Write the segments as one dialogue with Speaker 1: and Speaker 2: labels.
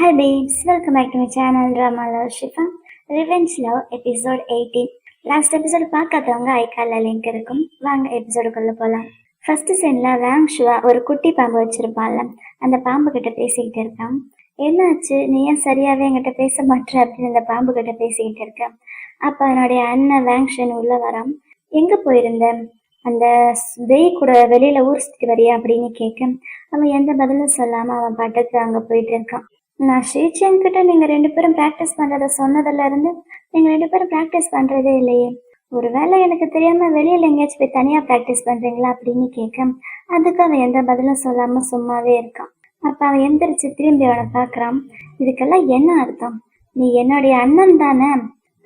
Speaker 1: Hi babes, welcome back to my channel Drama Love Shifa. Revenge Love episode 18. Last episode பார்க்காதவங்க ஐக்கால link இருக்கும். வாங்க எபிசோடுக்குள்ள போகலாம். First சீன்ல வேங்ஷுவா ஒரு குட்டி பாம்பு வச்சிருப்பான்ல, அந்த பாம்பு கிட்ட பேசிக்கிட்டு இருக்கான். என்னாச்சு, நீ ஏன் சரியாவே என்கிட்ட பேச மாட்டேற அப்படின்னு அந்த பாம்பு கிட்ட பேசிக்கிட்டு இருக்கான். அப்ப அவனுடைய அண்ணன் வேங்ஷன் உள்ள வரான். எங்க போயிருந்த, அந்த வெய் கூட வெளியில ஊர் சுத்தி வரியா அப்படின்னு கேட்க அவன் எந்த பதிலும் சொல்லாம அவன் பாட்டுக்கு அங்க போயிட்டு இருக்கான். நான் ஷீச்சன் கிட்ட நீங்க ரெண்டு பேரும் பிராக்டிஸ் பண்றத சொன்னதுல இருந்து நீங்க ரெண்டு பேரும் பிராக்டிஸ் பண்றதே இல்லையே. ஒருவேளை எனக்கு தெரியாம வெளியில எங்கேயாச்சும் போய் தனியா பிராக்டிஸ் பண்றீங்களா அப்படின்னு கேட்க அதுக்கு அவன் எந்த பதிலும் சொல்லாம சும்மாவே இருக்கான். அப்ப அவன் எந்திரிச்சு திரும்பி அவனை பாக்குறான். இதுக்கெல்லாம் என்ன அர்த்தம், நீ என்னுடைய அண்ணன் தானே?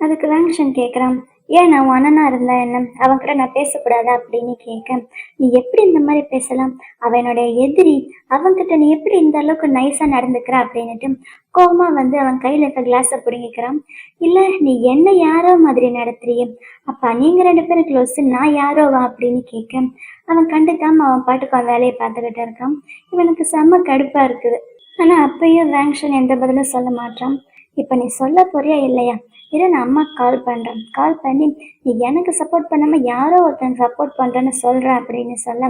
Speaker 1: அதுக்கு வேங்ஷன் கேக்குறான், ஏன் நான் உன் அண்ணனா இருந்தா என்ன, அவன்கிட்ட நான் பேசக்கூடாதா அப்படின்னு கேட்க நீ எப்படி இந்த மாதிரி பேசலாம், அவனுடைய எதிரி, அவன்கிட்ட நீ எப்படி இந்த அளவுக்கு நைஸா நடந்துக்கிற அப்படின்னுட்டு கோபமா வந்து அவன் கையில இருக்க கிளாஸை பிடுங்கிக்கிறான். இல்ல நீ என்ன யாரோ மாதிரி நடத்துறிய, அப்ப நீங்க ரெண்டு பேரும் க்ளோஸ், நான் யாரோவா அப்படின்னு கேட்க அவன் கண்டுக்காம அவன் பாட்டுக்கு அவன் வேலையை பார்த்துக்கிட்டு இருக்கான். இவனுக்கு செம்ம கடுப்பா இருக்குது. ஆனா அப்பயும் வேங்ஷன் எந்த பதிலும் சொல்ல மாட்டான். இப்ப நீ சொல்ல போறியா இல்லையா, இதை நான் அம்மா கால் பண்றேன், கால் பண்ணி நீ எனக்கு சப்போர்ட் பண்ணாம யாரோ ஒருத்தன் சப்போர்ட் பண்றேன்னு சொல்றேன் அப்படின்னு சொல்ல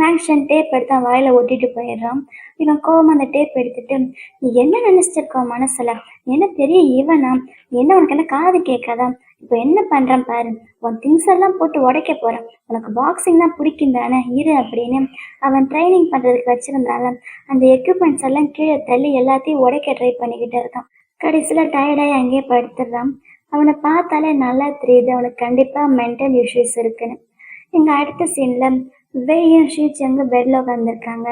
Speaker 1: வேங்ஷன் டேப் எடுத்து அவன் வாயில ஒட்டிட்டு போயிடுறான். இவன் கோவமா அந்த டேப் எடுத்துட்டு நீ என்ன நினைச்சிருக்க மனசுல, என்ன பெரிய இவனா, என்ன உனக்கு என்ன காது கேட்காதா, இப்போ என்ன பண்றான் பாரு, உன் திங்ஸ் எல்லாம் போட்டு உடைக்க போறான், உனக்கு பாக்ஸிங் தான் பிடிக்கும் தானே இரு அப்படின்னு அவன் ட்ரைனிங் பண்றதுக்கு வச்சிருந்தால அந்த எக்யூப்மெண்ட்ஸ் எல்லாம் கீழே தள்ளி எல்லாத்தையும் உடைக்க ட்ரை பண்ணிக்கிட்டு இருக்கான். கடைசியில டயர்டாகி அங்கேயே படுத்துடுறான். அவனை பார்த்தாலே நல்லா தெரியுது அவனுக்கு கண்டிப்பா மென்டல் இஷ்யூஸ் இருக்குன்னு. எங்க அடுத்த சீன்ல வெய்யும் ஷீச்செங்கு பெட்ல உட்காந்துருக்காங்க.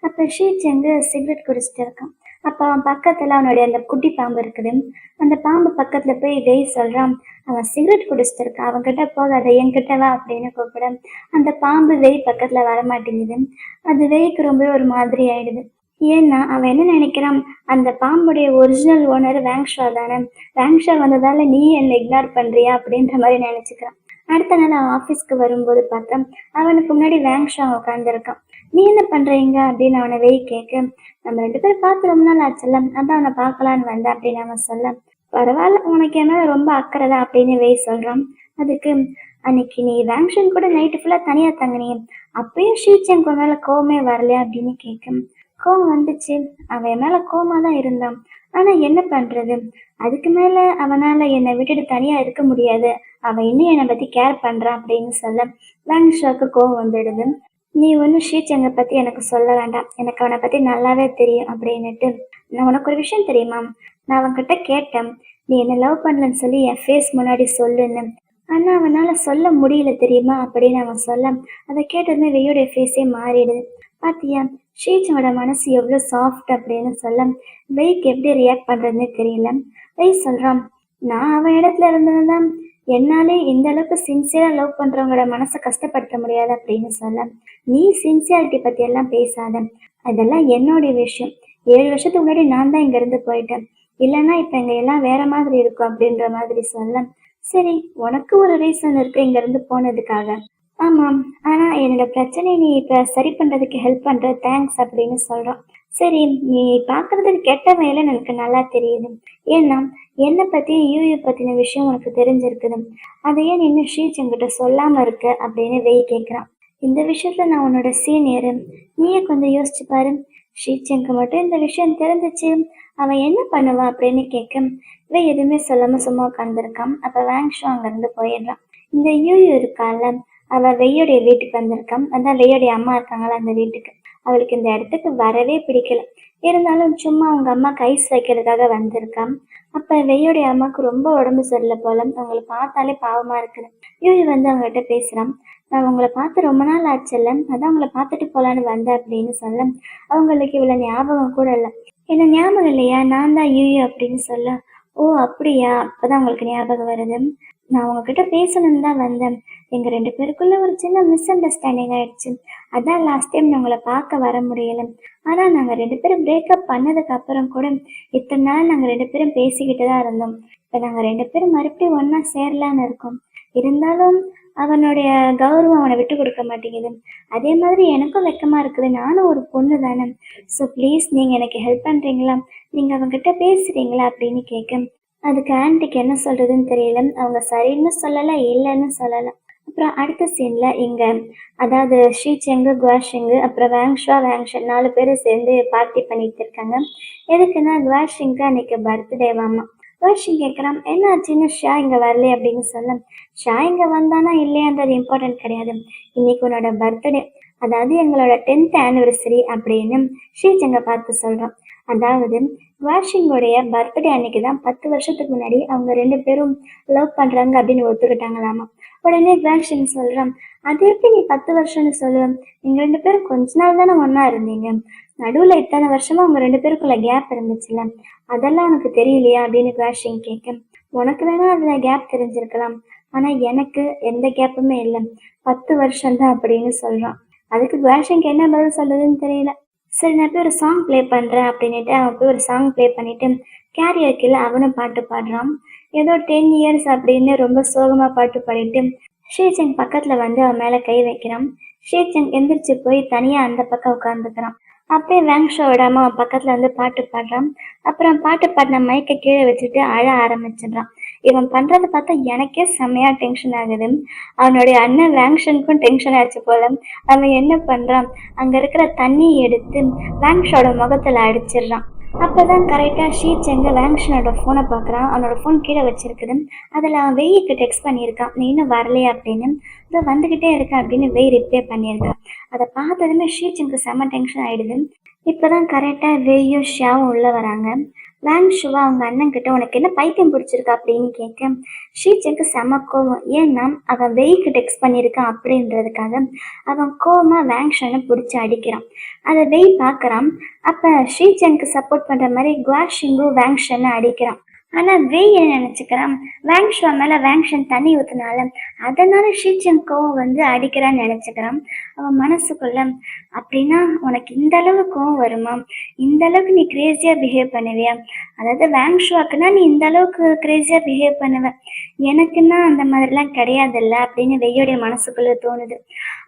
Speaker 1: அப்ப ஷீச்செங்கு சிகரெட் குடிச்சிட்டு இருக்கான். அப்ப அவன் பக்கத்துல அவனுடைய அந்த குட்டி பாம்பு இருக்குது. அந்த பாம்பு பக்கத்துல போய் வெய் சொல்றான், அவன் சிகரெட் குடிச்சிட்டு இருக்கான், அவன்கிட்ட போகாத என்கிட்ட வா அப்படின்னு கூப்பிட அந்த பாம்பு வெய் பக்கத்துல வரமாட்டேங்குது. அது வெய்க்கு ரொம்ப ஒரு மாதிரி ஆயிடுது. ஏன்னா அவன் என்ன நினைக்கிறான், அந்த பாம்புடைய ஒரிஜினல் ஓனர் வேங்ஷா தானே, வேங்ஷா வந்ததால நீ என்ன இக்னோர் பண்றியா அப்படின்ற மாதிரி நினைச்சுக்கிறான். அடுத்த நாள் அவன் ஆஃபீஸ்க்கு வரும்போது பார்த்தா அவனுக்கு முன்னாடி வேங்ஷா உட்காந்துருக்கான். நீ என்ன பண்றீங்க அப்படின்னு அவனை வெய் கேட்க நம்ம ரெண்டு பேரும் பார்த்து ரொம்ப நாள் ஆச்சுல்ல, அதான் அவனை பார்க்கலான்னு வந்தேன் அப்படின்னு அவன் சொல்ல பரவாயில்ல உனக்கு என்ன ரொம்ப அக்கறை தான் அப்படின்னு வெய் சொல்றான். அதுக்கு அன்னைக்கு நீ வேங்ஷன் கூட நைட்டு ஃபுல்லா தனியா தங்கினியே, அப்பயும் ஷீச்சன் மேல கோவமே வரலையா அப்படின்னு கேட்கும். கோவம் வந்துச்சு, அவன் மேல கோவமா தான் இருந்தான், ஆனா என்ன பண்றது, அதுக்கு மேல அவனால என்னை விட்டுட்டு தனியா இருக்க முடியாது, அவன் இன்னும் என்னை பத்தி கேர் பண்றான் அப்படின்னு சொல்ல வேங்ஷாக்கு கோவம் வந்துடுது. நீ ஒன்னும் ஷீச்சங்க பத்தி எனக்கு சொல்ல வேண்டாம், எனக்கு அவனை பத்தி நல்லாவே தெரியும் அப்படின்னுட்டு நான் உனக்கு ஒரு விஷயம் தெரியுமா, நான் அவன்கிட்ட கேட்டேன் நீ என்ன லவ் பண்ணலன்னு சொல்லி என் ஃபேஸ் முன்னாடி சொல்லுன்னு, ஆனா அவனால சொல்ல முடியல தெரியுமா அப்படின்னு அவன் சொல்ல அதை கேட்டதுமே வெய்யோடைய ஃபேஸே மாறிடுது. பாத்தியா ஷீச்சோட மனசு எவ்வளவு சாஃப்ட் அப்படின்னு சொல்ல வெய்க்கு எப்படி ரியாக்ட் பண்றதுன்னு தெரியல. வெய் சொல்றான், நான் அவன் இடத்துல இருந்ததுதான் என்னாலே இந்த அளவுக்கு சின்சியரா லவ் பண்றவங்களோட மனசை கஷ்டப்படுத்த முடியாது அப்படின்னு சொல்ல நீ சின்சியாரிட்டி பத்தி எல்லாம் பேசாத, அதெல்லாம் என்னுடைய விஷயம், 7 வருஷத்துக்கு முன்னாடி நான் தான் இங்க இருந்து போயிட்டேன், இல்லைன்னா இப்ப இங்க எல்லாம் வேற மாதிரி இருக்கும் அப்படின்ற மாதிரி சொல்ல சரி உனக்கு ஒரு ரீசன் இருக்கு இங்க இருந்து போனதுக்காக, ஆமாம், ஆனா என்னோட பிரச்சனையை நீ இப்ப சரி பண்றதுக்கு ஹெல்ப் பண்ற, தேங்க்ஸ் அப்படின்னு சொல்றான். சரி நீ பாக்குறதுக்கு கெட்ட வேலைன்னு எனக்கு நல்லா தெரியுது, ஏன்னா என்னை பத்தி யூயூ பத்தின விஷயம் உனக்கு தெரிஞ்சிருக்குது, அதையே நீ இன்னும் ஷீச்சங்கிட்ட சொல்லாம இருக்க அப்படின்னு வெய் கேட்கிறான். இந்த விஷயத்துல நான் உன்னோட சீனியரு, நீயே கொஞ்சம் யோசிச்சு பாரு, ஷீச்சங்க்கு மட்டும் இந்த விஷயம் தெரிஞ்சிச்சு அவன் என்ன பண்ணுவான் அப்படின்னு கேட்க வெய் எதுவுமே சொல்லாம சும்மா உட்காந்துருக்கான். அப்ப வேங்ஷோ அங்க இருந்து போயிடுறான். இந்த யூயூ இருக்கால, அவ வெய்யோடைய வீட்டுக்கு வந்திருக்கான், அதான் வெய்யோடைய அம்மா இருக்காங்களா அந்த வீட்டுக்கு, அவளுக்கு இந்த இடத்துக்கு வரவே பிடிக்கல, இருந்தாலும் சும்மா அவங்க அம்மாக்கு ஐஸ் வைக்கிறதுக்காக வந்திருக்கான். அப்ப வெய்யோடைய அம்மாவுக்கு ரொம்ப உடம்பு சரியில்லை போல, அவங்களை பார்த்தாலே பாவமா இருக்குது. யூவி வந்து அவங்ககிட்ட பேசுறான், நான் உங்களை பார்த்து ரொம்ப நாள் ஆச்சுல்ல, அதான் அவங்கள பார்த்துட்டு போலான்னு வந்தேன் அப்படின்னு சொல்ல அவங்களுக்கு இவ்வளவு ஞாபகம் கூட இல்லை. என்ன ஞாபகம் இல்லையா, நான் தான் யூயூ அப்படின்னு சொல்ல ஓ அப்படியா, அப்பதான் உங்களுக்கு ஞாபகம் வருது, நான் உங்ககிட்ட பேசணும்னு தான் வந்தேன், எங்க ரெண்டு பேருக்குள்ள ஒரு சின்ன மிஸ் அண்டர்ஸ்டாண்டிங் ஆயிடுச்சு, அதான் லாஸ்ட் டைம் உங்களை பார்க்க வர முடியல, ஆனா நாங்க ரெண்டு பேரும் பிரேக்கப் பண்ணதுக்கு அப்புறம் கூட இத்தனை நாள் நாங்க ரெண்டு பேரும் பேசிக்கிட்டு தான் இருந்தோம், இப்ப நாங்க ரெண்டு பேரும் மறுபடியும் ஒன்னா சேரலான்னு இருக்கோம், இருந்தாலும் அவனுடைய கௌரவம் அவனை விட்டு கொடுக்க மாட்டேங்குது. அதே மாதிரி எனக்கும் வெக்கமா இருக்குது, நானும் ஒரு பொண்ணு தானே. ஸோ ப்ளீஸ் நீங்கள் எனக்கு ஹெல்ப் பண்ணுறீங்களா, நீங்கள் அவங்ககிட்ட பேசுகிறீங்களா அப்படின்னு கேட்க, அதுக்கு ஆன்ட்டிக்கு என்ன சொல்கிறதுன்னு தெரியல. அவங்க சரின்னு சொல்லலை, இல்லைன்னு சொல்லலை. அப்புறம் அடுத்த சீனில் இங்கே, அதாவது ஸ்ரீசெங்கு, குவாஷிங்கு, அப்புறம் வேங்ஷா, வேங்ஷன் 4 பேர் சேர்ந்து பார்ட்டி பண்ணிட்டு இருக்காங்க. எதுக்குன்னா குவாஷிங்க்கு அன்னைக்கு பர்த்டேவாமா. குவாஷிங் கேட்குறான் என்ன ஆச்சுன்னு, ஷா இங்கே வரல அப்படின்னு சொல்ல, ஷா இங்கே வந்தானா இல்லையான்றது இம்பார்ட்டன்ட் கிடையாது, இன்னைக்கு உன்னோட பர்த்டே, அதாவது எங்களோட 10th ஆனிவர்சரி அப்படின்னு ஸ்ரீசெங்கை பார்த்து சொல்கிறான். அதாவது வாஷிங்கோடைய பர்த்டே அன்னைக்கு தான் 10 வருஷத்துக்கு முன்னாடி அவங்க 2 பேரும் லவ் பண்ணுறாங்க அப்படின்னு ஒத்துக்கிட்டாங்களாமா. உடனே வாஷிங் சொல்கிறான், அது எப்படி நீ 10 வருஷம்னு சொல்லுவேன், நீங்கள் 2 பேரும் கொஞ்ச நாள் தானே ஒன்றா இருந்தீங்க, நடுவில் இத்தனை வருஷமா அவங்க 2 பேருக்குள்ள கேப் இருந்துச்சுல்ல, அதெல்லாம் உனக்கு தெரியலையா அப்படின்னு வாஷிங் கேட்க, உனக்கு வேணா அதில் கேப் தெரிஞ்சிருக்கலாம், ஆனால் எனக்கு எந்த கேப்புமே இல்லை, 10 வருஷம்தான் அப்படின்னு சொல்கிறான். அதுக்கு வாஷிங்க்கு என்ன பதில் சொல்றதுன்னு தெரியல. சரி நான் போய் ஒரு சாங் ப்ளே பண்ணுறேன் அப்படின்ட்டு அவன் போய் ஒரு சாங் ப்ளே பண்ணிட்டு கேரியர்க்கில் அவனும் பாட்டு பாடுறான். ஏதோ 10 இயர்ஸ் அப்படின்னு ரொம்ப சோகமாக பாட்டு பாடிட்டு ஸ்ரீசங் பக்கத்தில் வந்து அவன் மேலே கை வைக்கிறான். ஸ்ரீசங் எந்திரிச்சு போய் தனியாக அந்த பக்கம் உட்காந்துக்கிறான். அப்படியே வேங்ஷோ விடாம அவன் பக்கத்தில் வந்து பாட்டு பாடுறான். அப்புறம் பாட்டு பாடின மைக்கை கீழே வச்சுட்டு அழ ஆரம்பிச்சிடுறான். இவன் பண்ணுறதை பார்த்தா எனக்கே செம்மையாக டென்ஷன் ஆகுது. அவனுடைய அண்ணன் வேங்ஷனுக்கும் டென்ஷன் ஆச்சு போல. அவன் என்ன பண்ணுறான், அங்கே இருக்கிற தண்ணியை எடுத்து வேங்ஷோட முகத்தில் அடிச்சிடுறான். அப்போதான் கரெக்டாக ஷீச்செங்க வேங்ஷனோட ஃபோனை பார்க்குறான். அவனோட ஃபோன் கீழே வச்சிருக்குது. அதில் அவன் வெய்க்கு டெக்ஸ்ட் பண்ணியிருக்கான், நீ இன்னும் வரலையே அப்படின்னு. இதோ வந்துக்கிட்டே இருக்கேன் அப்படின்னு வெய் ரிப்ளை பண்ணியிருக்கான். அதை பார்த்ததுமே ஷீச்செங்கு செம்ம டென்ஷன் ஆகிடுது. இப்போ தான் கரெக்டாக வெய்யும் ஷியாவும் உள்ளே வராங்க. வேங்ஷுவா அவங்க அண்ணன் கிட்ட உனக்கு என்ன பைத்தியம் பிடிச்சிருக்கா அப்படின்னு கேட்க, ஷீச்செங்கு செம கோவம். ஏன்னா அவன் வெய்க்கு டெக்ஸ்ட் பண்ணியிருக்கான் அப்படின்றதுக்காக அவன் கோவமாக வேங்ஷனை பிடிச்சி அடிக்கிறான். அதை வெய் பார்க்குறான். அப்போ ஷீச்செங்கு சப்போர்ட் பண்ணுற மாதிரி குவாஷிங்கும் வேங்ஷனை அடிக்கிறான். ஆனால் வெய் என்ன நினச்சிக்கிறான், வேங்ஷுவா மேலே வேங்ஷன் தண்ணி ஊற்றினால அதனால ஷீச்செங் கோவம் வந்து அடிக்கிறான்னு நினச்சிக்கிறான். அவன் மனசுக்குள்ள, அப்படின்னா உனக்கு இந்த அளவு கோவம் வருமா, இந்த அளவுக்கு நீ கிரேசியாக பிஹேவ் பண்ணுவியா, அதாவது வேங்ஷுவாக்குன்னா நீ இந்த அளவுக்கு கிரேசியாக பிஹேவ் பண்ணுவேன், எனக்குன்னா அந்த மாதிரிலாம் கிடையாதுல்ல அப்படின்னு வெய்யோடைய மனசுக்குள்ளே தோணுது.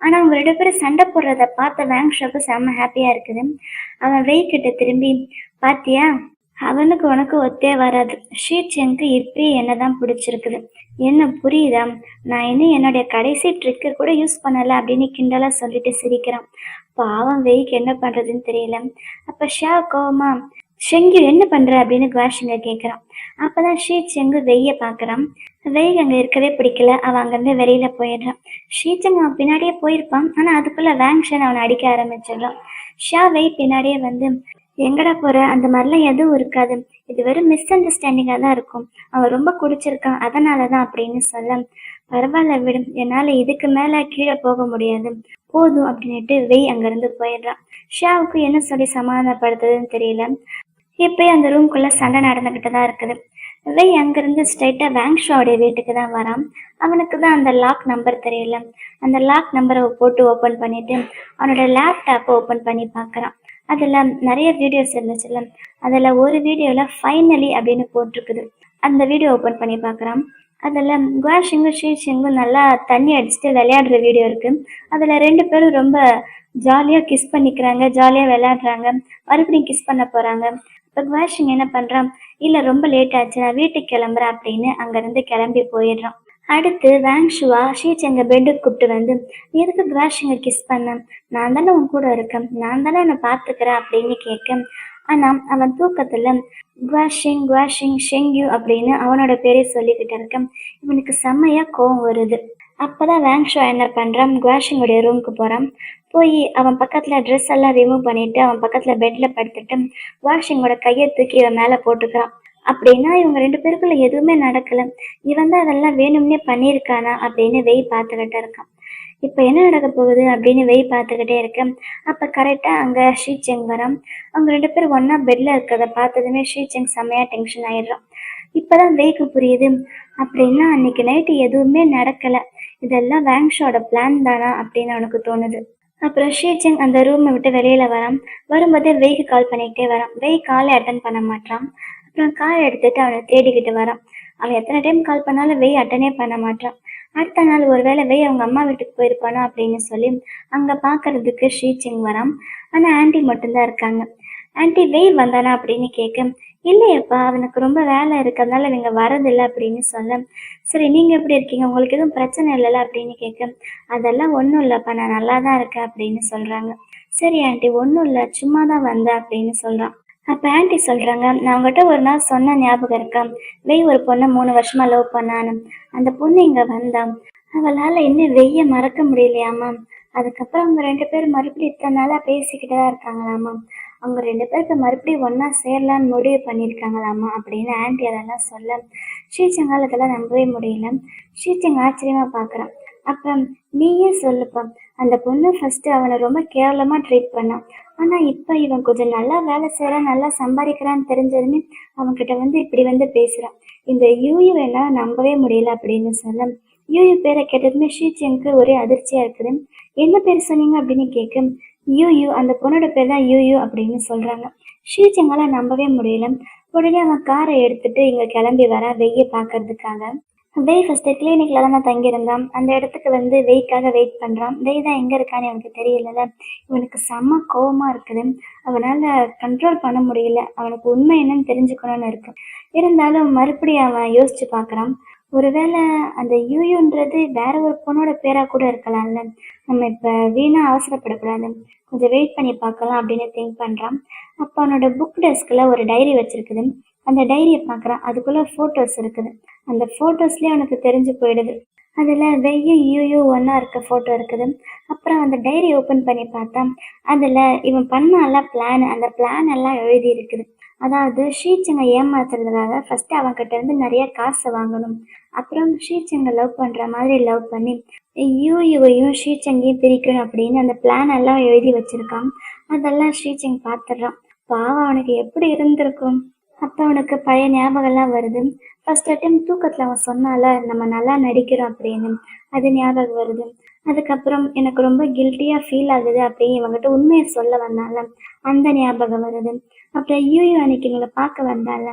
Speaker 1: ஆனால் அவங்க 2 பேரும் சண்டை போடுறத பார்த்த வேங்ஷுவாக்கு செம்ம ஹாப்பியாக இருக்குது. அவன் வெய்கிட்ட திரும்பி, பாத்தியா அவனுக்கு உனக்கு ஒத்தே வராது, ஷீச்செங்கு இப்பயே என்ன தான் பிடிச்சிருக்குது, என்ன புரியுதா, நான் இன்னும் என்னுடைய கடைசி ட்ரிக்கை கூட யூஸ் பண்ணலை அப்படின்னு கிண்டலாக சொல்லிட்டு சிரிக்கிறான். பாவம் வெய்க்கு என்ன பண்ணுறதுன்னு தெரியல. அப்போ ஷா கோவமா, ஷெங்கு என்ன பண்ணுற அப்படின்னு குவாஷிங்க கேட்குறான். அப்போ தான் ஷீச்செங்கு வெய்யை பார்க்குறான். வெய்க்கு அங்கே இருக்கவே பிடிக்கல. அவன் அங்கேருந்து வெளியில் போயிடுறான். ஷீச்செங்கு அவன் பின்னாடியே போயிருப்பான். ஆனால் அதுக்குள்ளே வேங்ஷன் அவனை அடிக்க ஆரம்பிச்சிடுறான். ஷா வெய் பின்னாடியே வந்து, எங்கடா போற, அந்த மாதிரிலாம் எதுவும் இருக்காது, இது வெறும் மிஸ் அண்டர்ஸ்டாண்டிங்காக தான் இருக்கும், அவன் ரொம்ப குடிச்சிருக்கான் அதனால தான் அப்படின்னு சொல்ல, பரவாயில்ல விடு, என்னால் இதுக்கு மேலே கீழே போக முடியாது, போதும் அப்படின்ட்டு வெய் அங்கேருந்து போயிடுறான். ஷாவுக்கு என்ன சொல்லி சமாதானப்படுத்துறதுன்னு தெரியல. இப்போ அந்த ரூம்குள்ளே சண்டை நடந்துக்கிட்டு தான் இருக்குது. வெய் அங்கேருந்து ஸ்ட்ரைட்டாக வேங்ஷாவுடைய வீட்டுக்கு தான் வரான். அவனுக்கு தான் அந்த லாக் நம்பர் தெரியல. அந்த லாக் நம்பரை போட்டு ஓப்பன் பண்ணிவிட்டு அவனோட லேப்டாப்பை ஓப்பன் பண்ணி பார்க்குறான். அதில் நிறைய வீடியோஸ் இருந்துச்சுல்ல, அதில் ஒரு வீடியோவில் ஃபைனலி அப்படின்னு போட்டிருக்குது. அந்த வீடியோ ஓப்பன் பண்ணி பார்க்குறான். அதில் குவாஷிங்கும் ஷீச்செங்கும் நல்லா தண்ணி அடிச்சுட்டு விளையாடுற வீடியோ இருக்குது. அதில் 2 பேரும் ரொம்ப ஜாலியாக கிஸ் பண்ணிக்கிறாங்க, ஜாலியாக விளையாடுறாங்க, மறுபடியும் கிஸ் பண்ண போகிறாங்க. இப்போ குவாஷிங் என்ன பண்ணுறான், இல்லை ரொம்ப லேட் ஆச்சு நான் வீட்டுக்கு கிளம்புறேன் அப்படின்னு அங்கேருந்து கிளம்பி போயிடுறான். அடுத்து வேங்ஷுவா ஷீச்செங்க பெட்டுக்கு கூப்பிட்டு வந்து, நீ எதுக்கு குவாஷிங்கை கிஸ் பண்ண, நான் தானே உன் கூட இருக்கேன், நான் தானே என்னை பார்த்துக்கிறேன் அப்படின்னு கேட்க, ஆனால் அவன் தூக்கத்தில் குவாஷிங் குவாஷிங் ஷெங்யூ அப்படின்னு அவனோட பேரே சொல்லிக்கிட்டு இருக்கேன். இவனுக்கு செம்மையாக கோவம் வருது. அப்போ தான் வேங்ஷுவா என்ன பண்ணுறான், குவாஷிங்கோடைய ரூமுக்கு போகிறான். போய் அவன் பக்கத்தில் ட்ரெஸ் எல்லாம் ரிமூவ் பண்ணிவிட்டு அவன் பக்கத்தில் பெட்டில் படுத்துட்டு குவாஷிங்கோட கையை தூக்கி இவன் மேலே போட்டுக்கிறான். அப்படின்னா இவங்க 2 பேருக்குள்ள எதுவுமே நடக்கலை, இவன் தான் அதெல்லாம் வேணும்னே பண்ணியிருக்கானா அப்படின்னு வெய் பார்த்துக்கிட்டே இருக்கான். இப்போ என்ன நடக்க போகுது அப்படின்னு வெய் பார்த்துக்கிட்டே இருக்கேன். அப்போ கரெக்டாக அங்கே ஷீச்செங் வரான். அவங்க 2 பேரும் ஒன்றா பெட்டில் இருக்கிறத பார்த்ததுமே ஷீச்செங் செம்மையாக டென்ஷன் ஆயிடுறான். இப்போ தான் வெய்க்கு புரியுது, அப்படின்னா அன்னைக்கு நைட்டு எதுவுமே நடக்கலை, இதெல்லாம் வேங்ஷோட பிளான் தானா அப்படின்னு அவனுக்கு தோணுது. அப்புறம் ஷீச்செங் அந்த ரூமை விட்டு வெளியில் வரான். வரும்போதே வெய்க்கு கால் பண்ணிக்கிட்டே வரான். வெய் காலை அட்டன் பண்ண மாட்டான். அப்புறம் காரை எடுத்துட்டு அவனை தேடிக்கிட்டு வரான். அவன் எத்தனை டைம் கால் பண்ணாலும் வெய் அட்டனே பண்ண மாட்டான். அடுத்த நாள் ஒருவேளை வெய் அவங்க அம்மா வீட்டுக்கு போயிருப்பானோ அப்படின்னு சொல்லி அங்க பாக்குறதுக்கு ஷீச்சிங் வரான். ஆனா ஆன்ட்டி மட்டும்தான் இருக்காங்க. ஆன்ட்டி வெய் வந்தானா அப்படின்னு கேட்க, இல்லையப்பா அவனுக்கு ரொம்ப வேலை இருக்கிறதுனால இவங்க வரதில்லை அப்படின்னு சொல்ல, சரி நீங்க எப்படி இருக்கீங்க, உங்களுக்கு எதுவும் பிரச்சனை இல்லைல்ல அப்படின்னு கேட்க, அதெல்லாம் ஒன்றும் இல்லைப்பா நான் நல்லா தான் இருக்கேன் அப்படின்னு சொல்றாங்க. சரி ஆன்ட்டி ஒன்றும் இல்லை சும்மா தான் வந்தேன் அப்படின்னு சொல்றான். அப்ப ஆன்ட்டி சொல்றாங்க, நான் உங்ககிட்ட ஒரு நாள் சொன்ன ஞாபகம் இருக்கா, வெய் ஒரு பொண்ணை 3 வருஷமா லவ் பண்ணான்னு. அந்த பொண்ணு இங்க வந்தான், அவளால இன்னும் வெய்ய மறக்க முடியலையாமா. அதுக்கப்புறம் அவங்க 2 பேரும் மறுபடியும் இத்தனை நாளா பேசிக்கிட்டு தான் இருக்காங்களாமா. அவங்க 2 பேருக்கு மறுபடியும் ஒண்ணா சேரலான்னு முடிவு பண்ணியிருக்காங்களாமா அப்படின்னு ஆன்ட்டி அதெல்லாம் சொல்ல, ஸ்ரீசங்கால் இதெல்லாம் நம்பவே முடியல. ஸ்ரீசங் ஆச்சரியமா பார்க்குறான். அப்ப நீயே சொல்லுப்பா, அந்த பொண்ணு ஃபர்ஸ்ட் அவனை ரொம்ப கேவலமா ட்ரீட் பண்ணான். ஆனா இப்ப இவன் கொஞ்சம் நல்லா வேலை செய்யறான் நல்லா சம்பாதிக்கிறான்னு தெரிஞ்சதுமே அவன்கிட்ட இப்படி பேசுறான். இந்த யூயு எல்லாம் நம்பவே முடியல அப்படின்னு சொல்ல, யூயு பேரை கேட்டதுமே ஷீச்சனுக்கு ஒரே அதிர்ச்சியா இருக்குது. என்ன பேர் சொன்னீங்க அப்படின்னு கேட்க, யூ அந்த பொண்ணோட பேர் தான் யூ அப்படின்னு சொல்றாங்க. ஷீச்சங்கால நம்பவே முடியல. உடனே அவன் காரை எடுத்துட்டு இங்க கிளம்பி வர வெய்ய பாக்குறதுக்காக. வெய் ஃபர்ஸ்ட் கிளினிக்ல தான் நான் தங்கியிருந்தான். அந்த இடத்துக்கு வெய்க்காக வெயிட் பண்றான். வெய் தான் எங்க இருக்கான்னு எனக்கு தெரியல. இவனுக்கு செம்ம கோவமா இருக்குது. அவனால கண்ட்ரோல் பண்ண முடியல. அவனுக்கு உண்மை என்னன்னு தெரிஞ்சுக்கணும்னு இருக்கு. இருந்தாலும் மறுபடியும் அவன் யோசிச்சு பாக்குறான். ஒருவேளை அந்த யூயுன்றது வேற ஒரு பொண்ணோட பேரா கூட இருக்கலாம்ல. நம்ம இப்ப வீணா அவசரப்படக்கூடாது. கொஞ்சம் வெயிட் பண்ணி பார்க்கலாம் அப்படின்னு திங்க் பண்றான். அப்ப அவனோட புக் டெஸ்க்ல ஒரு டைரி வச்சிருக்குது. அந்த டைரியை பார்க்குறான். அதுக்குள்ள ஃபோட்டோஸ் இருக்குது. அந்த ஃபோட்டோஸ்லேயே அவனுக்கு தெரிஞ்சு போயிடுது. அதில் வெய்யும் யூயும் ஒன்றா இருக்க ஃபோட்டோ இருக்குது. அப்புறம் அந்த டைரி ஓப்பன் பண்ணி பார்த்தா அதில் இவன் பண்ணால பிளான், அந்த பிளான் எல்லாம் எழுதி இருக்குது. அதாவது ஷீச்சங்க ஏமாத்துறதுக்காக ஃபர்ஸ்ட் அவன்கிட்ட இருந்து நிறைய காசை வாங்கணும். அப்புறம் ஷீச்சங்க லவ் பண்ணுற மாதிரி லவ் பண்ணி யூயுவையும் ஷீச்சங்கையும் பிரிக்கணும் அப்படின்னு அந்த பிளான் எல்லாம் எழுதி வச்சிருக்கான். அதெல்லாம் ஷீச்சங் பார்த்துடுறான். பாவம் அவனுக்கு எப்படி இருந்திருக்கும். அப்போ அவனுக்கு பழைய ஞாபகம்லாம் வருது. ஃபர்ஸ்ட் டைம் தூக்கத்தில் அவன் சொன்னால நம்ம நல்லா நடிக்கிறோம் அப்படின்னு, அது ஞாபகம் வருது. அதுக்கப்புறம் எனக்கு ரொம்ப கில்ட்டியாக ஃபீல் ஆகுது அப்படின்னு இவங்ககிட்ட உண்மையை சொல்ல வந்தால அந்த ஞாபகம் வருது. அப்புறம் யூயூ அன்னைக்கு எங்களை பார்க்க வந்தால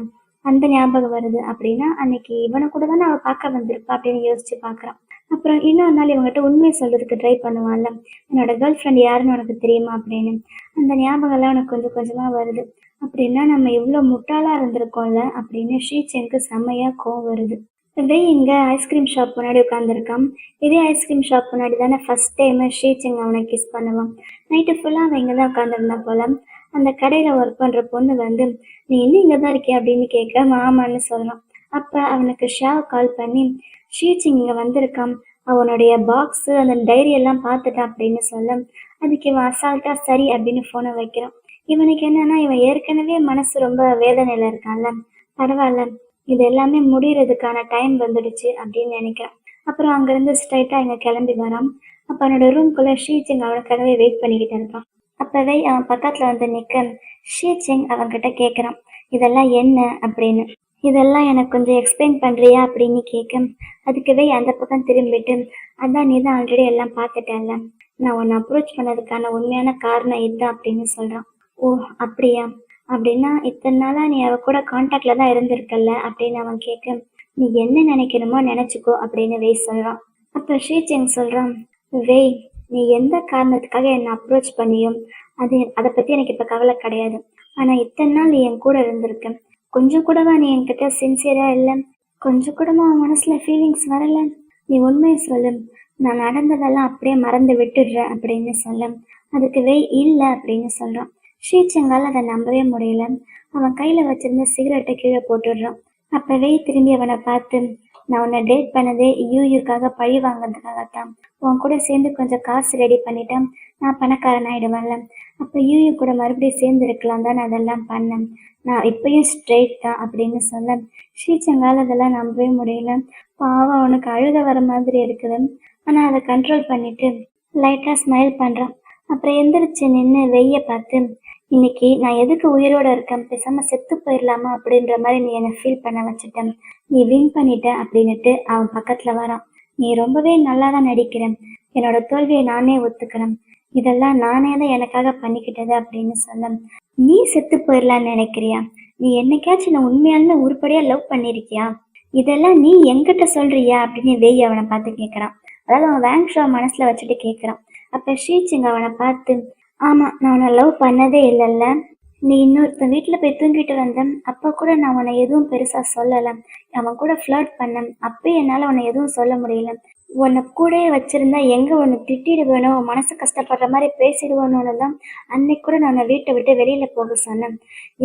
Speaker 1: அந்த ஞாபகம் வருது. அப்படின்னா அன்னைக்கு இவனை கூட தானே அவள் பார்க்க வந்திருப்பா அப்படின்னு யோசிச்சு பார்க்குறான். அப்புறம் இன்னொரு நாள் இவங்ககிட்ட உண்மையை சொல்றதுக்கு ட்ரை பண்ணுவான்ல, என்னோட கேர்ள் ஃப்ரெண்ட் யாருன்னு உனக்கு தெரியுமா அப்படின்னு. அந்த ஞாபகம்லாம் உனக்கு கொஞ்சம் கொஞ்சமாக வருது. அப்படின்னா நம்ம இவ்வளோ முட்டாளாக இருந்திருக்கோம்ல அப்படின்னு ஷீச்சனுக்கு செம்மையாக கோவம் வருது. வெய் இங்கே ஐஸ்கிரீம் ஷாப் முன்னாடி உட்காந்துருக்கான். இதே ஐஸ்கிரீம் ஷாப் முன்னாடி தானே ஃபர்ஸ்ட் டைம் ஷீச்சங் அவனை கிஸ் பண்ணுவான். நைட்டு ஃபுல்லாக அவன் இங்கே தான் உட்காந்துருந்தா போல. அந்த கடையில் ஒர்க் பண்ணுற பொண்ணு நீ இன்னும் இங்கே தான் இருக்கிய அப்படின்னு கேட்க ஆமான்னு சொல்லலாம். அப்போ அவனுக்கு ஷாவ் கால் பண்ணி ஷீச்சிங் இங்கே வந்திருக்கான், அவனுடைய பாக்ஸு அந்த டைரி எல்லாம் பார்த்துட்டான் அப்படின்னு சொல்ல, அதுக்கு இவன் அசால்ட்டாக சரி அப்படின்னு ஃபோனை வைக்கிறான். இவனுக்கு என்னன்னா இவன் ஏற்கனவே மனசு ரொம்ப வேதனையில இருக்கான்ல, பரவாயில்ல இது எல்லாமே முடியறதுக்கான டைம் வந்துடுச்சு அப்படின்னு நினைக்கிறான். அப்புறம் அங்கிருந்து ஸ்ட்ரைட்டா இங்க கிளம்பி வரான். அப்ப அவனோட ரூம்குள்ள ஷீச்சிங் அவனுக்காகவே வெயிட் பண்ணிக்கிட்டு இருக்கான். அப்பவே அவன் பக்கத்துல நிக்க ஷீச்சிங் அவன்கிட்ட கேட்கறான், இதெல்லாம் என்ன அப்படின்னு. இதெல்லாம் எனக்கு கொஞ்சம் எக்ஸ்பிளைன் பண்றியா அப்படின்னு கேட்க, அதுக்குவே அந்த பக்கம் திரும்பிட்டு, அதான் நீ தான் ஆல்ரெடி எல்லாம் பார்த்துட்டேன்ல, நான் உன்னை அப்ரோச் பண்ணதுக்கான உண்மையான காரணம் இதுதான் அப்படின்னு சொல்றான். ஓ அப்படியா, அப்படின்னா இத்தனை நாளா நீ அவ கூட கான்டாக்ட்ல தான் இருந்திருக்கல்ல அப்படின்னு அவன் கேட்க, நீ என்ன நினைக்கணுமோ நினைச்சுக்கோ அப்படின்னு வெய் சொல்றான். அப்ப ஷீச்செங் சொல்றான், வெய் நீ எந்த காரணத்துக்காக என்னை அப்ரோச் பண்ணியும் அதை பத்தி எனக்கு இப்ப கவலை கிடையாது. ஆனா இத்தனை நாள் நீ என் கூட இருந்திருக்க, கொஞ்சம் கூடவா நீ என்கிட்ட சின்சியரா இல்லை, கொஞ்சம் கூடவா உன் மனசுல ஃபீலிங்ஸ் வரல, நீ உண்மையை சொல்லு, நான் நடந்ததெல்லாம் அப்படியே மறந்து விட்டுடுறேன் அப்படின்னு சொல்ல, அதுக்கு வெய் இல்லை அப்படின்னு சொல்றான். ஷீச்சங்கால் அதை நம்பவே முடியல. அவன் கையில வச்சிருந்த சிகரெட்டை கீழே போட்டுடுறான். அப்பவே திரும்பி அவனை பார்த்து, நான் உன்னை டேட் பண்ணதே யூக்காக பழி வாங்கிறதுக்காகத்தான், உன் கூட சேர்ந்து கொஞ்சம் காசு ரெடி பண்ணிட்டேன், நான் பணக்காரன் ஆயிடுவேன்ல, அப்ப யூ கூட மறுபடியும் சேர்ந்து இருக்கலாம் தான் அதெல்லாம் பண்ணேன், நான் இப்பயும் ஸ்ட்ரெயிட் தான் அப்படின்னு சொல்ல, ஷீச்சங்கால் அதெல்லாம் நம்பவே முடியல. பாவம் அவனுக்கு அழுக வர மாதிரி இருக்குது. ஆனா அதை கண்ட்ரோல் பண்ணிட்டு லைட்டா ஸ்மைல் பண்றான். அப்புறம் எந்திரிச்சு நின்று வெய்ய பார்த்து, இன்னைக்கு நான் எதுக்கு உயிரோட இருக்கேன், பேசாம செத்து போயிடலாமா அப்படின்ற மாதிரி நீ என்னை ஃபீல் பண்ண வச்சுட்டேன், நீ வின் பண்ணிட்ட அப்படின்னுட்டு அவன் பக்கத்துல வரான். நீ ரொம்பவே நல்லா தான் நடிக்கிறேன், என்னோட தோல்வியை நானே ஒத்துக்கிறேன், இதெல்லாம் நானே தான் எனக்காக பண்ணிக்கிட்டது அப்படின்னு சொல்ல, நீ செத்து போயிடலான்னு நினைக்கிறியா, நீ என்னைக்காச்சும் நான் உண்மையான உருப்படியா லவ் பண்ணிருக்கியா, இதெல்லாம் நீ என்கிட்ட சொல்றியா அப்படின்னு வெய் அவனை பார்த்து கேட்குறான். அதாவது அவன் வேங்ஷுவா மனசுல வச்சுட்டு கேட்குறான். அப்ப ஷீச்சிங் அவனை பார்த்து, ஆமா நான் உன்னை லவ் பண்ணதே இல்லைல்ல, நீ இன்னொருத்தன் வீட்டுல போய் தூங்கிட்டு வந்தேன் அப்ப கூட நான் உன்னை எதுவும் பெருசா சொல்லல, அவன் கூட ஃப்ளர்ட் பண்ணேன் அப்பயும் என்னால உன்னை எதுவும் சொல்ல முடியல, உன்னை கூடயே வச்சிருந்தா எங்க உன்னை திட்டிடுவேனோ மனசு கஷ்டப்படுற மாதிரி பேசிடுவேனோன்னு தான் அன்னைக்கு கூட நான் உன்னை வீட்டை விட்டு வெளியில போக சொன்னேன்,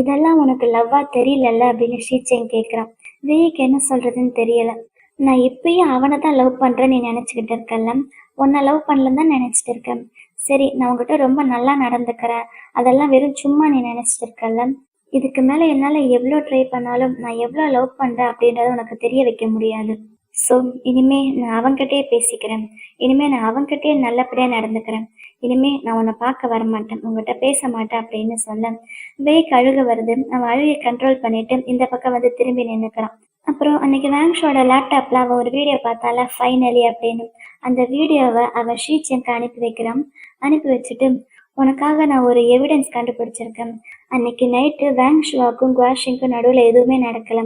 Speaker 1: இதெல்லாம் உனக்கு லவ்வா தெரியலல்ல அப்படின்னு ஷீச்சிங் கேட்குறான். விவேக் என்ன சொல்றதுன்னு தெரியல. நான் இப்பயும் அவனை தான் லவ் பண்றேன்னு நீ நினைச்சுக்கிட்டு இருக்கல, உன்னை லவ் பண்ணலன்னு தான் நினைச்சிட்டு இருக்கேன். சரி நான் உங்ககிட்ட ரொம்ப நல்லா நடந்துக்கிறேன், அதெல்லாம் வெறும் சும்மா நீ நினைச்சிட்டு இருக்கல, இதுக்கு மேல என்னால எவ்வளோ ட்ரை பண்ணாலும் நான் எவ்வளோ லவ் பண்றேன் அப்படின்றத உனக்கு தெரிய வைக்க முடியாது. ஸோ இனிமே நான் அவன்கிட்டயே பேசிக்கிறேன், இனிமே நான் அவன்கிட்டயே நல்லபடியா நடந்துக்கிறேன், இனிமே நான் உன்னை பார்க்க வரமாட்டேன், உங்ககிட்ட பேச மாட்டேன் அப்படின்னு சொல்ல வேக் அழுக வருது. அவன் அழுகை கண்ட்ரோல் பண்ணிட்டு இந்த பக்கம் வந்து திரும்பி நின்னுக்கிறான். அப்புறம் அன்னைக்கு வேங்ஷோட லேப்டாப்ல அவன் ஒரு வீடியோ பார்த்தால ஃபைனலி அப்படின்னு, அந்த வீடியோவை அவன் ஷீச்சனுக்கு அனுப்பி வைக்கிறான். அனுப்பி வச்சுட்டு, உனக்காக நான் ஒரு எவிடன்ஸ் கண்டுபிடிச்சிருக்கேன், அன்னைக்கு நைட்டு வேங்ஷுவாக்கும் குவாஷிங்க்கும் நடுவில் எதுவுமே நடக்கல,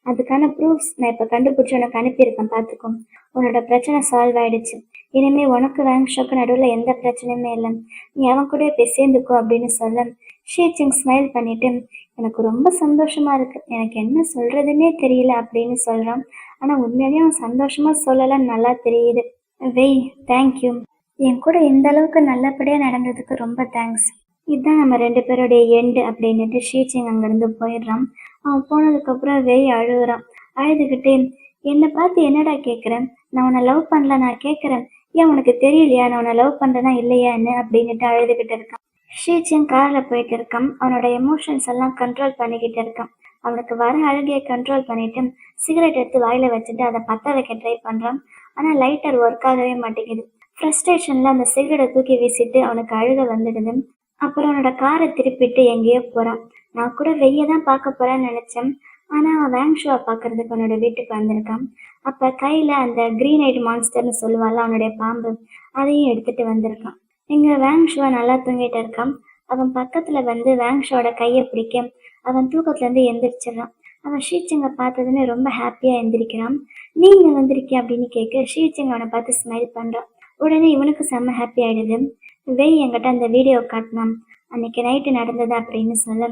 Speaker 1: அதுக்கான ப்ரூஃப்ஸ் நான் இப்போ கண்டுபிடிச்சி உனக்கு அனுப்பியிருக்கேன் பார்த்துக்கோ, உன்னோட பிரச்சனை சால்வ் ஆயிடுச்சு, இனிமே உனக்கு வேங்ஷோக்கு நடுவில் எந்த பிரச்சனையுமே இல்லை, நீ அவன் கூட போய் சேர்ந்துக்கோ அப்படின்னு சொல்ல ஷீச்சிங் ஸ்மைல் பண்ணிட்டு, எனக்கு ரொம்ப சந்தோஷமா இருக்கு, எனக்கு என்ன சொல்றதுன்னே தெரியல அப்படின்னு சொல்றான். ஆனா உண்மையிலேயே அவன் சந்தோஷமா சொல்லலன்னு நல்லா தெரியுது. வெய், தேங்க்யூ, என் கூட இந்த அளவுக்கு நல்லபடியா நடந்ததுக்கு ரொம்ப தேங்க்ஸ், இதுதான் நம்ம ரெண்டு பேருடைய எண்டு அப்படின்னுட்டு ஷீச்சிங் அங்கிருந்து போயிடுறான். அவன் போனதுக்கு அப்புறம் வெய் அழுகுறான். அழுதுகிட்டே, என்னை பார்த்து என்னடா கேட்குறேன், நான் உன்னை லவ் பண்ணல நான் கேட்குறேன், ஏன் உனக்கு தெரியலையா நான் உன்னை லவ் பண்றேனா இல்லையான்னு அப்படின்னுட்டு அழுதுகிட்டு இருக்கான். ஷீச்சிங் கார்ல போயிட்டு இருக்கான். அவனோட எமோஷன்ஸ் எல்லாம் கண்ட்ரோல் பண்ணிக்கிட்டு இருக்கான். அவனுக்கு வர அழுகையை கண்ட்ரோல் பண்ணிட்டு சிகரெட் எடுத்து வாயில வச்சுட்டு அதை பத்த வைக்க ட்ரை பண்றான். ஆனா லைட்டர் ஒர்க் ஆகவே மாட்டேங்குது. ஃப்ரஸ்ட்ரேஷன்ல அந்த சிகரெட்டை தூக்கி வீசிட்டு அவனுக்கு அழுக வந்துடுது. அப்புறம் அவனோட காரை திருப்பிட்டு எங்கேயோ போறான். நான் கூட வெய்ய தான் பார்க்க போறேன்னு நினைச்சேன், ஆனா அவன் வேங்ஷுவா பாக்குறதுக்கு அவனோட வீட்டுக்கு வந்திருக்கான். அப்ப கையில அந்த கிரீன் ஐட் மான்ஸ்டர்னு சொல்லுவாள் அவனுடைய பாம்பு, அதையும் எடுத்துட்டு வந்திருக்கான். இங்க வேங்ஷுவா நல்லா தூங்கிட்டு இருக்கான். அவன் பக்கத்துல வந்து வேங்ஷுவோட கையை பிடிக்க அவன் தூக்கத்துல இருந்து எந்திரிச்சிடறான். அவன் ஷீச்சிங்க பார்த்ததுன்னு ரொம்ப ஹாப்பியா எந்திரிக்கிறான். நீங்க வந்திருக்கிய அப்படின்னு கேட்க ஷீச்சிங் அவனை பார்த்து ஸ்மைல் பண்றான். உடனே இவனுக்கு செம்ம ஹாப்பி ஆயிடுது. வெய் என்கிட்ட அந்த வீடியோ காட்டினான், அன்னைக்கு நைட்டு நடந்தது அப்படின்னு சொல்ல,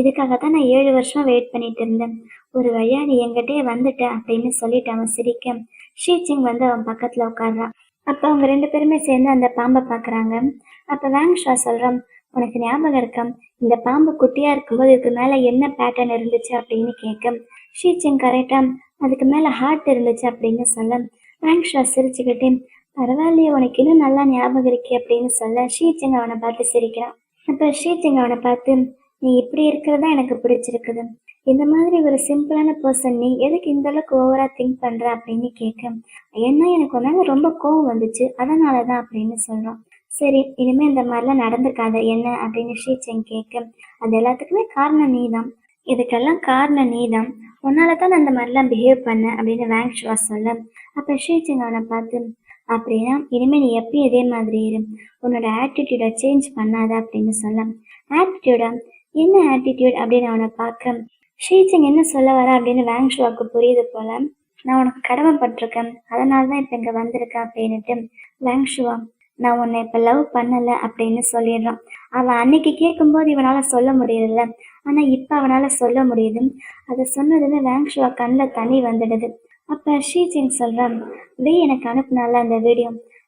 Speaker 1: இதுக்காகத்தான் நான் 7 வருஷமா வெயிட் பண்ணிட்டு இருந்தேன், ஒரு வழியா நீ என்கிட்டயே வந்துட்ட அப்படின்னு சொல்லிட்டு அவன் சிரிக்க ஷீச்சிங் வந்து அவன் பக்கத்துல உட்காடுறான். அப்ப அவங்க ரெண்டு பேருமே சேர்ந்து அந்த பாம்பை பாக்குறாங்க. அப்ப வேங்ஷா சொல்றான், உனக்கு ஞாபகம் இருக்கா, இந்த பாம்பு குட்டியா இருக்கும்போது இதுக்கு மேல என்ன பேட்டர்ன் இருந்துச்சு அப்படின்னு கேட்க ஷீச்சிங் கரெக்டா அதுக்கு மேல ஹார்ட் இருந்துச்சு அப்படின்னு சொல்ல வேங்ஷா சிரிச்சுக்கிட்டே, பரவாயில்லையே உனக்கு இன்னும் நல்லா ஞாபகம் இருக்கே அப்படின்னு சொல்ல ஷீச்சிங் அவனை பார்த்து சிரிக்கிறான். அப்ப ஷீச்சிங் அவனை பார்த்து, நீ இப்படி இருக்கிறதா எனக்கு பிடிச்சிருக்குது, இந்த மாதிரி ஒரு சிம்பிளான பர்சன் நீ எதுக்கு இந்த அளவுக்கு ஓவரா திங்க் பண்ற அப்படின்னு கேட்க, ஏன்னா எனக்கு ஒன்னால ரொம்ப கோவம் வந்துச்சு அதனாலதான் அப்படின்னு சொல்றான். சரி இனிமே இந்த மாதிரிலாம் நடந்துக்காத என்ன அப்படின்னு ஷீச்சிங் கேட்க, அது எல்லாத்துக்குமே காரணம் நீதான், இதுக்கெல்லாம் காரணம் நீதான், உன்னாலதான் அந்த மாதிரிலாம் பிஹேவ் பண்ண அப்படின்னு வேங்ஷுவா சொல்ல அப்ப ஷீச்சிங் அவனை பார்த்து, அப்படின்னா இனிமே நீ எப்பயும் இதே மாதிரி இரு, உன்னோட ஆட்டிடியூட சேஞ்ச் பண்ணாத அப்படின்னு சொல்ல. ஆட்டிடியூடா, என்ன ஆட்டிடியூட் அப்படின்னு அவனை பார்க்க ஷீச்சிங் என்ன சொல்ல வர அப்படின்னு வேங்ஷுவாக்கு புரியுது போல. நான் உனக்கு கடமைப்பட்டிருக்கேன் அதனாலதான் இப்ப இங்க வந்திருக்கேன் அப்படின்னுட்டு வேங்ஷுவா, நான் உன்னை இப்ப லவ் பண்ணல அப்படின்னு சொல்லிடுறான். அவன் அன்னைக்கு கேட்கும்போது இவனால சொல்ல முடியல, ஆனா இப்ப அவனால சொல்ல முடியுது. அதை சொன்னதுன்னு வேங்ஷுவா கண்ணில் தண்ணி வந்துடுது. அப்ப ஷீச்சிங் சொல்றான், வெய் எனக்கு அனுப்புனால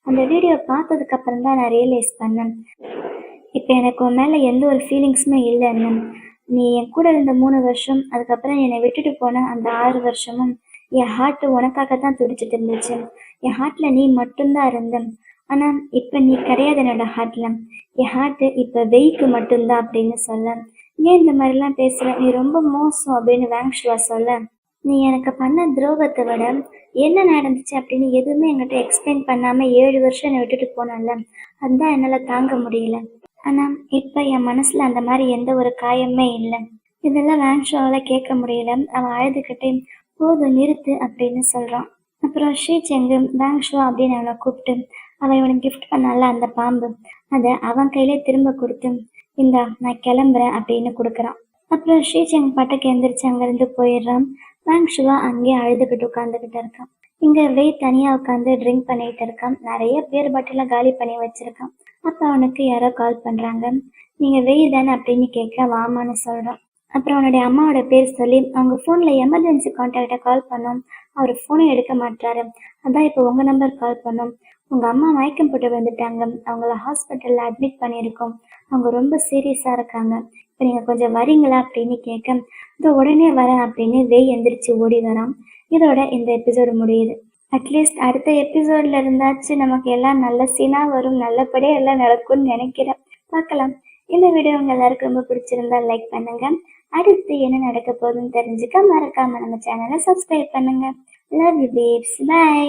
Speaker 1: அந்த வீடியோ பார்த்ததுக்கு அப்புறம் தான் நான் ரியலைஸ் பண்ணேன், இப்ப எனக்கு உன் மேல எந்த ஒரு ஃபீலிங்ஸுமே இல்லைன்னு, நீ என் கூட இருந்த 3 வருஷம் அதுக்கப்புறம் என்னை விட்டுட்டு போன அந்த 6 வருஷமும் என் ஹார்ட் உனக்காக தான் துடிச்சிட்டு இருந்துச்சு, என் ஹார்ட்ல நீ மட்டும்தான் இருந்த, ஆனா இப்ப நீ கிடையாது என்னோட ஹார்ட்ல, என் ஹார்ட் இப்ப வெய்க்கு மட்டும்தான் அப்படின்னு சொல்ல, ஏன் இந்த மாதிரிலாம் பேசுற, நீ ரொம்ப மோசம் அப்படின்னு வேங்ஷுவா சொல்ல, நீ எனக்கு பண்ண துரோகத்தை விட என்ன நடந்துச்சு அப்படின்னு எதுவுமே என்கிட்ட எக்ஸ்பிளைன் பண்ணாம 7 வருஷம் என்னை விட்டுட்டு போனல, அதுதான் என்னால தாங்க முடியல, ஆனா இப்ப என் மனசுல அந்த மாதிரி எந்த ஒரு காயமே இல்லை. இதெல்லாம் வேங்ஷுவால கேட்க முடியல. அவன் அழுதுகிட்டே, போதும் நிறுத்து அப்படின்னு சொல்றான். அப்புறம் ஷீச்செங்கு வேங்ஷுவா அப்படின்னு அவனை கூப்பிட்டு அவன் இவனுக்கு கிஃப்ட் பண்ணால அந்த பாம்பு, அதை அவன் கையிலே திரும்ப கொடுத்து, இந்தா நான் கிளம்புறேன் அப்படின்னு கொடுக்குறான். அப்புறம் ஷீச்செங் பாட்டுக்கு எந்திரிச்சு அங்கிருந்து போயிடுறான். வாங் ஷுவா அங்கேயே அழுதுகிட்டு உட்காந்துக்கிட்டு இருக்கான். இங்க வெய் தனியா உட்காந்து ட்ரிங்க் பண்ணிட்டு இருக்கான். நிறைய பேர் பாட்டில காலி பண்ணி வச்சிருக்கான். அப்ப அவனுக்கு யாரோ கால் பண்றாங்க. நீங்க வெய் தானே அப்படின்னு கேட்க வாமான்னு சொல்றான். அப்புறம் அவனுடைய அம்மாவோட பேர் சொல்லி அவங்க ஃபோன்ல எமர்ஜென்சி கான்டாக்டை கால் பண்ணோம். அவர் ஃபோனை எடுக்க மாட்டாரு. அதான் இப்போ உங்க நம்பர் கால் பண்ணோம். உங்க அம்மா மயக்கம் போட்டு வந்துட்டாங்க. அவங்கள ஹாஸ்பிட்டல்ல அட்மிட் பண்ணியிருக்கோம். அவங்க ரொம்ப சீரியஸா இருக்காங்க. இப்போ நீங்க கொஞ்சம் வரீங்களா அப்படின்னு கேட்க இதோ உடனே வரேன் அப்படின்னு வெய் எந்திரிச்சு ஓடி வரான். இதோட இந்த எபிசோடு முடியுது. அட்லீஸ்ட் அடுத்த எபிசோட்ல இருந்தாச்சு நமக்கு எல்லாம் நல்ல சீனா வரும், நல்லபடியா எல்லாம் நடக்கும்னு நினைக்கிறேன். பார்க்கலாம். இந்த வீடியோ உங்க எல்லாருக்கும் ரொம்ப பிடிச்சிருந்தா லைக் பண்ணுங்க. அடுத்து என்ன நடக்க போகுதுன்னு தெரிஞ்சுக்க மறக்காம நம்ம சேனலை சப்ஸ்கிரைப் பண்ணுங்க. Love you babes. பை.